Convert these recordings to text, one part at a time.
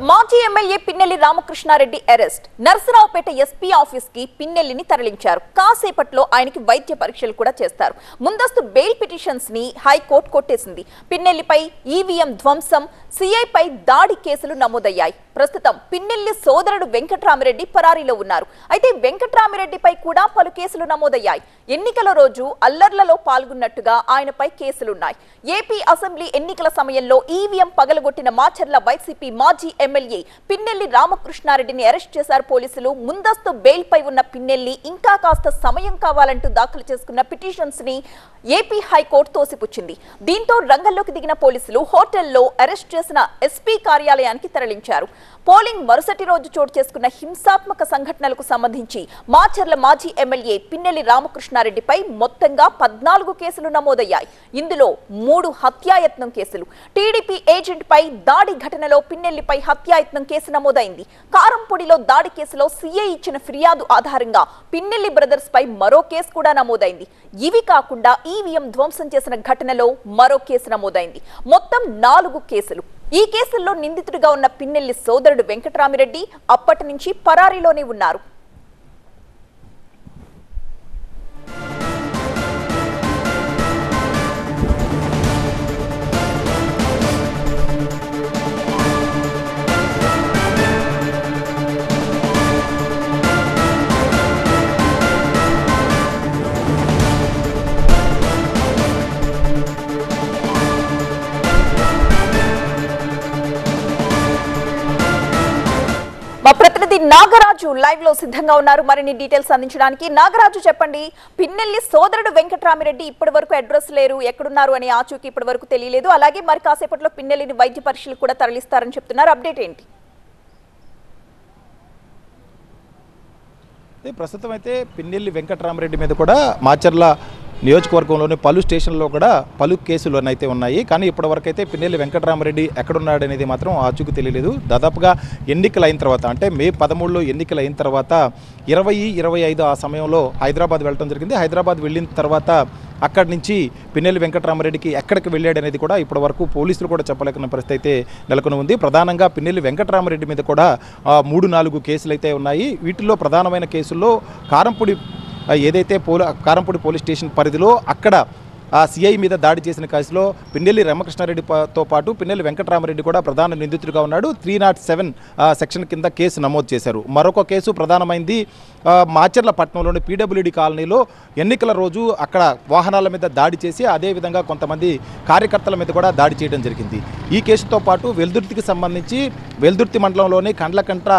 మాజీ MLA Pinnelli Ramakrishna Reddy arrest. Narasaraopet SP office కి పిన్నెల్లిని తరలించారు. కాసేపట్లో ఆయనకి వైద్య పరీక్షలు కూడా చేస్తారు. ముందస్తు బెయిల్ పిటిషన్స్ ని హైకోర్టు కొట్టేసింది. పిన్నెల్లిపై ఈవీఎం ధ్వంసం, సీఐపై దాడి కేసులు నమోదయ్యాయి. ప్రస్తుతం పిన్నెల్లి సోదరుడు వెంకట్రామిరెడ్డి పరారీలో ఉన్నారు. అయితే వెంకట్రామిరెడ్డిపై కూడా పలు కేసులు నమోదయ్యాయి. ఎన్నికల రోజు అల్లర్లలో పాల్గొన్నట్టుగా ఆయనపై కేసులున్నాయి. ఏపీ అసెంబ్లీ ఎన్నికల సమయంలో ఈవీఎం పగలగొట్టిన మాచర్ల వైసీపీ మాజీ ఎమ్మెల్యే పిన్నెల్లి రామకృష్ణారెడ్డిని అరెస్ట్ చేశారు పోలీసులు. ముందస్తు బెయిల్ పై ఉన్న పిన్నెల్లి ఇంకా కాస్త సమయం కావాలంటూ దాఖలు చేసుకున్న పిటిషన్స్ ని ఏపీ హైకోర్టు తోసిపుచ్చింది. దీంతో రంగంలోకి దిగిన పోలీసులు హోటల్లో అరెస్ట్ చేసిన ఎస్పీ కార్యాలయానికి తరలించారు. పోలింగ్ మరుసటి రోజు చోటు చేసుకున్న హింసాత్మక సంఘటనలకు సంబంధించి మాచర్ల మాజీ ఎమ్మెల్యే పిన్నెల్లి రామకృష్ణారెడ్డిపై మొత్తంగా 14 కేసులు నమోదయ్యాయి. ఇందులో 3 హత్యాయత్నం కేసులు. టీడీపీ ఏజెంట్ పై దాడి ఘటనలో పిన్నెల్లిపై హత్యాయత్నం కేసు నమోదైంది. కారంపొడిలో దాడి కేసులో సీఐ ఇచ్చిన ఫిర్యాదు ఆధారంగా పిన్నెల్లి బ్రదర్స్ పై మరో కేసు కూడా నమోదైంది. ఇవి కాకుండా ఈవీఎం ధ్వంసం చేసిన ఘటనలో మరో కేసు నమోదైంది. మొత్తం 4 కేసులు. ఈ కేసుల్లో నిందితుడిగా ఉన్న పిన్నెల్లి సోదరుడు వెంకట్రామిరెడ్డి అప్పటి నుంచి పరారీలోనే ఉన్నారు. మా ప్రతినిధి నాగరాజు లైవ్ లో సిద్ధంగా ఉన్నారు మరిన్ని డీటెయిల్స్ అందించడానికి. నాగరాజు, చెప్పండి, పిన్నెల్లి సోదరుడు వెంకట్రామిరెడ్డి ఇప్పటి వరకు అడ్రస్ లేరు, ఎక్కడున్నారు అనే ఆచూకీ ఇప్పటి వరకు తెలియలేదు. అలాగే మరి కాసేపట్లో పిన్నెల్లిని వైద్య పరీక్షలు కూడా తరలిస్తారని చెప్తున్నారు. అప్డేట్ ఏంటి? ప్రస్తుతం అయితే పిన్నెల్లి వెంకట్రామిరెడ్డి మీద కూడా మాచర్ల నియోజకవర్గంలోని పలు స్టేషన్లో కూడా పలు కేసులు అయితే ఉన్నాయి. కానీ ఇప్పటివరకు అయితే పిన్నెల్లి వెంకట్రామిరెడ్డి ఎక్కడున్నాడు అనేది మాత్రం ఆచూకీ తెలియలేదు. దాదాపుగా ఎన్నికలు అయిన తర్వాత, అంటే మే 13లో ఎన్నికలు అయిన తర్వాత 20-25 ఆ సమయంలో హైదరాబాద్ వెళ్ళడం జరిగింది. హైదరాబాద్ వెళ్ళిన తర్వాత అక్కడి నుంచి పిన్నెల్లి వెంకట్రామిరెడ్డికి ఎక్కడికి వెళ్ళాడు అనేది కూడా ఇప్పటివరకు పోలీసులు కూడా చెప్పలేకున్న పరిస్థితి అయితే నెలకొని ఉంది. ప్రధానంగా పిన్నెల్లి వెంకట్రామిరెడ్డి మీద కూడా 3-4 కేసులు అయితే ఉన్నాయి. వీటిల్లో ప్రధానమైన కేసుల్లో కారంపొడి ఏదైతే కారంపొడి పోలీస్ స్టేషన్ పరిధిలో అక్కడ సిఐ మీద దాడి చేసిన కేసులో పిన్నెల్లి రామకృష్ణారెడ్డితో పాటు పిన్నెల్లి వెంకట్రామిరెడ్డి కూడా ప్రధాన నిందితుడిగా ఉన్నాడు. 307 సెక్షన్ కింద కేసు నమోదు చేశారు. మరొక కేసు ప్రధానమైంది మాచర్ల పట్టణంలోని పీడబ్ల్యూడీ కాలనీలో ఎన్నికల రోజు అక్కడ వాహనాల మీద దాడి చేసి అదేవిధంగా కొంతమంది కార్యకర్తల మీద కూడా దాడి చేయడం జరిగింది. ఈ కేసుతో పాటు వెల్దుర్తికి సంబంధించి వెల్దుర్తి మండలంలోని కండ్లకంట్ర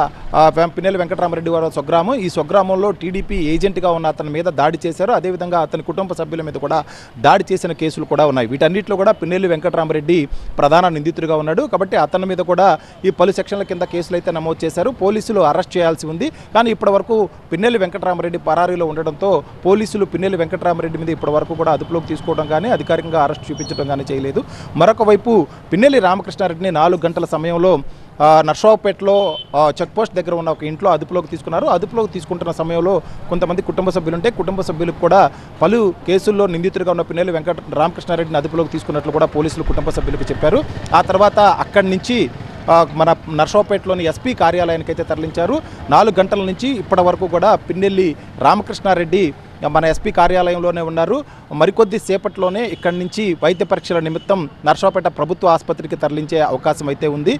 పిన్నెల్లి వెంకట్రామిరెడ్డి వారి స్వగ్రామం, ఈ స్వగ్రామంలో టీడీపీ ఏజెంట్గా ఉన్న అతని మీద దాడి చేశారు. అదేవిధంగా అతని కుటుంబ సభ్యుల మీద కూడా దాడి చేసిన కేసులు కూడా ఉన్నాయి. వీటన్నిటిలో కూడా పిన్నెల్లి వెంకట్రామిరెడ్డి ప్రధాన నిందితుడిగా ఉన్నాడు. కాబట్టి అతని మీద కూడా ఈ పలు సెక్షన్ల కింద కేసులు అయితే నమోదు చేశారు. పోలీసులు అరెస్ట్ చేయాల్సి ఉంది. కానీ ఇప్పటివరకు పిన్నెల్లి వెంకట్రామిరెడ్డి పరారీలో ఉండడంతో పోలీసులు పిన్నెల్లి వెంకట్రామిరెడ్డి మీద ఇప్పటివరకు కూడా అదుపులోకి తీసుకోవడం కానీ అధికారికంగా అరెస్ట్ చూపించడం కానీ చేయలేదు. మరొక వైపు పిన్నెల్లి రామకృష్ణారెడ్డిని 4 గంటల సమయంలో నర్సరావుపేటలో చెక్పోస్ట్ దగ్గర ఉన్న ఒక ఇంట్లో అదుపులోకి తీసుకున్నారు. అదుపులోకి తీసుకుంటున్న సమయంలో కొంతమంది కుటుంబ సభ్యులు ఉంటే కుటుంబ సభ్యులకు కూడా పలు కేసుల్లో నిందితుడిగా ఉన్న పిన్నెల్లి రామకృష్ణారెడ్డిని అదుపులోకి తీసుకున్నట్లు కూడా పోలీసులు కుటుంబ సభ్యులకు చెప్పారు. ఆ తర్వాత అక్కడి నుంచి మన నర్సరావుపేటలోని ఎస్పీ కార్యాలయానికి అయితే తరలించారు. 4 గంటల నుంచి ఇప్పటి వరకు కూడా పిన్నెల్లి రామకృష్ణారెడ్డి మన ఎస్పీ కార్యాలయంలోనే ఉన్నారు. మరికొద్ది సేపట్లోనే ఇక్కడి నుంచి వైద్య పరీక్షల నిమిత్తం నర్సరావుపేట ప్రభుత్వ ఆసుపత్రికి తరలించే అవకాశం అయితే ఉంది.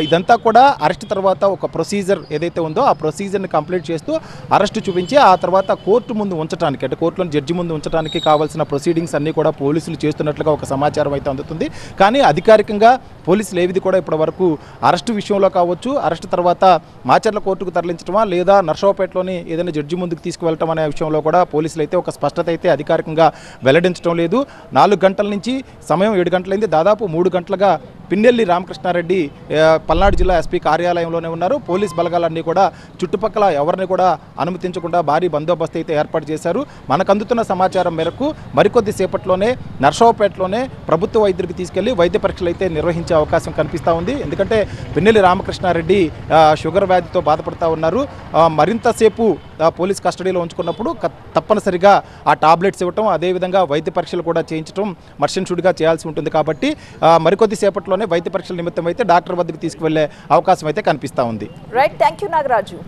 ఇదంతా కూడా అరెస్ట్ తర్వాత ఒక ప్రొసీజర్ ఏదైతే ఉందో ఆ ప్రొసీజర్ని కంప్లీట్ చేస్తూ అరెస్ట్ చూపించి ఆ తర్వాత కోర్టు ముందు ఉంచడానికి, అంటే కోర్టులోని జడ్జి ముందు ఉంచడానికి కావాల్సిన ప్రొసీడింగ్స్ అన్నీ కూడా పోలీసులు చేస్తున్నట్లుగా ఒక సమాచారం అయితే అందుతుంది. కానీ అధికారికంగా పోలీసులు ఏవిది కూడా ఇప్పటి వరకు అరెస్టు విషయంలో కావచ్చు, అరెస్ట్ తర్వాత మాచర్ల కోర్టుకు తరలించడమా లేదా నర్సరావుపేటలోని ఏదైనా జడ్జి ముందుకు తీసుకువెళ్ళటం అనే విషయంలో కూడా పోలీసులు అయితే ఒక స్పష్టత అయితే అధికారికంగా వెల్లడించడం లేదు. 4 గంటల నుంచి సమయం 7 గంటలైంది. దాదాపు 3 గంటలుగా పిన్నెల్లి రామకృష్ణారెడ్డి పల్నాడు జిల్లా ఎస్పీ కార్యాలయంలోనే ఉన్నారు. పోలీస్ బలగాలన్నీ కూడా చుట్టుపక్కల ఎవరిని కూడా అనుమతించకుండా భారీ బందోబస్తు అయితే ఏర్పాటు చేశారు. మనకు అందుతున్న సమాచారం మేరకు మరికొద్ది సేపట్లోనే నర్సరావుపేటలోనే ప్రభుత్వ వైద్యుడికి తీసుకెళ్లి వైద్య పరీక్షలు అయితే నిర్వహించే అవకాశం కనిపిస్తూ ఉంది. ఎందుకంటే పిన్నెల్లి రామకృష్ణారెడ్డి షుగర్ వ్యాధితో బాధపడుతూ ఉన్నారు. మరింతసేపు పోలీస్ కస్టడీలో ఉంచుకున్నప్పుడు తప్పనిసరిగా ఆ టాబ్లెట్స్ ఇవ్వటం, అదేవిధంగా వైద్య పరీక్షలు కూడా చేయించడం మర్షన్షుడిగా చేయాల్సి ఉంటుంది. కాబట్టి మరికొద్ది సేపట్లోనే వైద్య పరీక్షల నిమిత్తం అయితే డాక్టర్ వద్దకు తీసుకువెళ్లే అవకాశం అయితే కనిపిస్తూ ఉంది. Right, thank you Nagaraju.